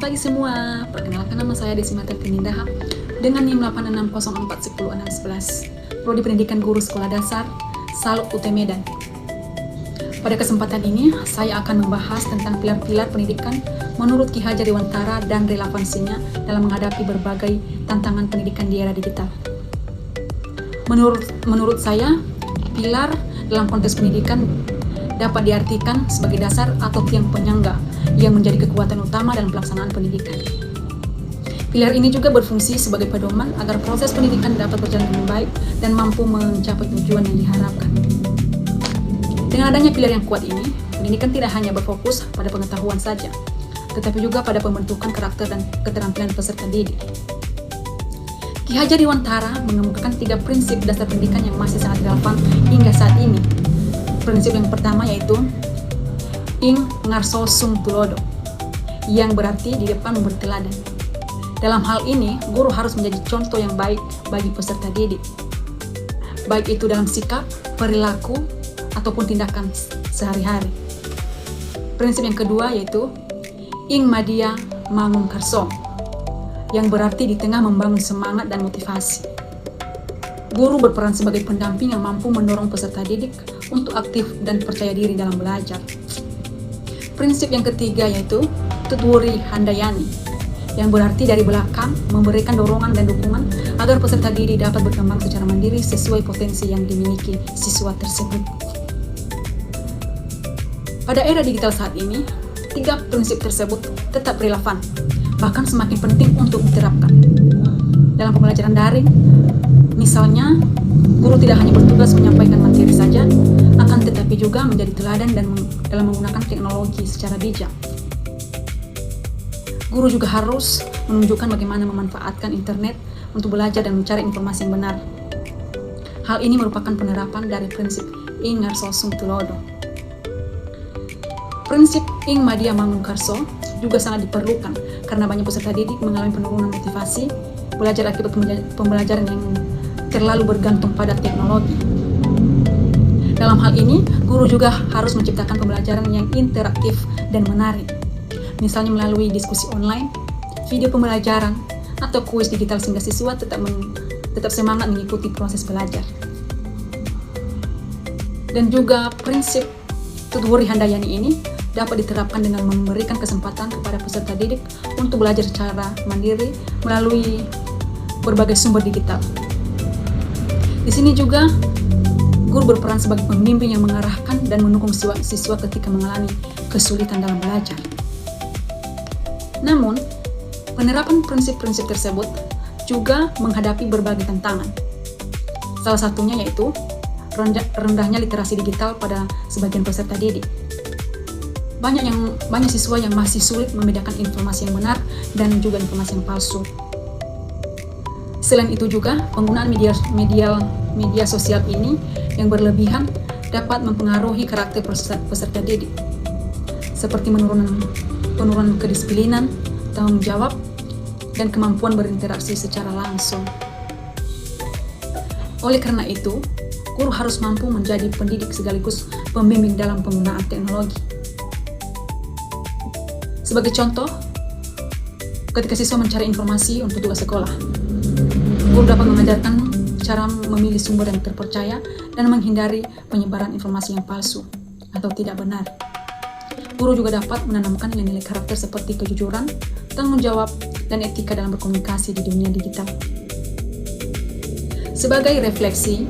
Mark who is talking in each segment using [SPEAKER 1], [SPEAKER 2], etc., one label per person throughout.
[SPEAKER 1] pagi semua, perkenalkan nama saya Desi Marteti Nindaha dengan NIM 86041410611, Prodi Pendidikan Guru Sekolah Dasar, Saluk UT Medan. Pada kesempatan ini, saya akan membahas tentang pilar-pilar pendidikan menurut Ki Hajar Dewantara dan relevansinya dalam menghadapi berbagai tantangan pendidikan di era digital. Menurut saya, pilar dalam konteks pendidikan dapat diartikan sebagai dasar atau tiang penyangga yang menjadi kekuatan utama dalam pelaksanaan pendidikan. Pilar ini juga berfungsi sebagai pedoman agar proses pendidikan dapat berjalan dengan baik dan mampu mencapai tujuan yang diharapkan. Dengan adanya pilar yang kuat ini, pendidikan tidak hanya berfokus pada pengetahuan saja, tetapi juga pada pembentukan karakter dan keterampilan peserta didik. Ki Hajar Dewantara mengemukakan 3 prinsip dasar pendidikan yang masih sangat relevan hingga saat ini. Prinsip yang pertama yaitu Ing ngarso sung tulodo, yang berarti di depan memberi teladan. Dalam hal ini, guru harus menjadi contoh yang baik bagi peserta didik, baik itu dalam sikap, perilaku, ataupun tindakan sehari-hari. Prinsip yang kedua yaitu Ing madia mangun karso, yang berarti di tengah membangun semangat dan motivasi. Guru berperan sebagai pendamping yang mampu mendorong peserta didik untuk aktif dan percaya diri dalam belajar. Prinsip yang ketiga yaitu Tutwuri Handayani, yang berarti dari belakang memberikan dorongan dan dukungan agar peserta didik dapat berkembang secara mandiri sesuai potensi yang dimiliki siswa tersebut. Pada era digital saat ini, 3 prinsip tersebut tetap relevan, bahkan semakin penting untuk diterapkan. Dalam pembelajaran daring, misalnya, guru tidak hanya bertugas menyampaikan materi saja, akan tetapi juga menjadi teladan dan dalam menggunakan teknologi secara bijak. Guru juga harus menunjukkan bagaimana memanfaatkan internet untuk belajar dan mencari informasi yang benar. Hal ini merupakan penerapan dari prinsip Ing ngarso sung tulodo. Prinsip Ing madia mangun karso juga sangat diperlukan karena banyak peserta didik mengalami penurunan motivasi belajar akibat pembelajaran yang terlalu bergantung pada teknologi. Dalam hal ini, guru juga harus menciptakan pembelajaran yang interaktif dan menarik, misalnya melalui diskusi online, video pembelajaran, atau kuis digital sehingga siswa tetap semangat mengikuti proses belajar. Dan juga prinsip Tutwuri Handayani ini dapat diterapkan dengan memberikan kesempatan kepada peserta didik untuk belajar secara mandiri melalui berbagai sumber digital. Di sini juga guru berperan sebagai pembimbing yang mengarahkan dan mendukung siswa ketika mengalami kesulitan dalam belajar. Namun, penerapan prinsip-prinsip tersebut juga menghadapi berbagai tantangan. Salah satunya yaitu rendahnya literasi digital pada sebagian peserta didik. Banyak siswa yang masih sulit membedakan informasi yang benar dan juga informasi yang palsu. Selain itu juga, penggunaan media sosial ini yang berlebihan dapat mempengaruhi karakter peserta didik, seperti penurunan kedisiplinan, tanggung jawab, dan kemampuan berinteraksi secara langsung. Oleh karena itu, guru harus mampu menjadi pendidik sekaligus pembimbing dalam penggunaan teknologi. Sebagai contoh, ketika siswa mencari informasi untuk tugas sekolah, guru dapat mengajarkan cara memilih sumber yang terpercaya dan menghindari penyebaran informasi yang palsu atau tidak benar. Guru juga dapat menanamkan nilai-nilai karakter seperti kejujuran, tanggung jawab, dan etika dalam berkomunikasi di dunia digital. Sebagai refleksi,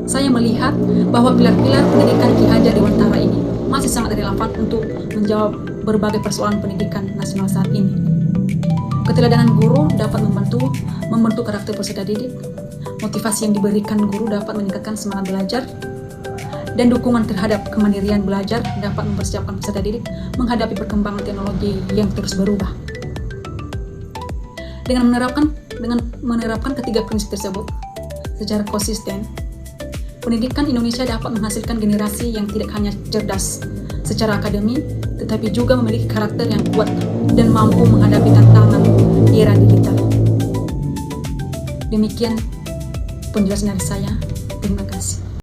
[SPEAKER 1] saya melihat bahwa pilar-pilar pendidikan Ki Hajar Dewantara ini masih sangat relevan untuk menjawab berbagai persoalan pendidikan nasional saat ini. Keteladanan guru dapat membentuk karakter peserta didik, motivasi yang diberikan guru dapat meningkatkan semangat belajar, dan dukungan terhadap kemandirian belajar dapat mempersiapkan peserta didik menghadapi perkembangan teknologi yang terus berubah. Dengan menerapkan ketiga prinsip tersebut secara konsisten, pendidikan Indonesia dapat menghasilkan generasi yang tidak hanya cerdas secara akademik, tetapi juga memiliki karakter yang kuat dan mampu menghadapi tantangan di era digital. Demikian penjelasan dari saya. Terima kasih.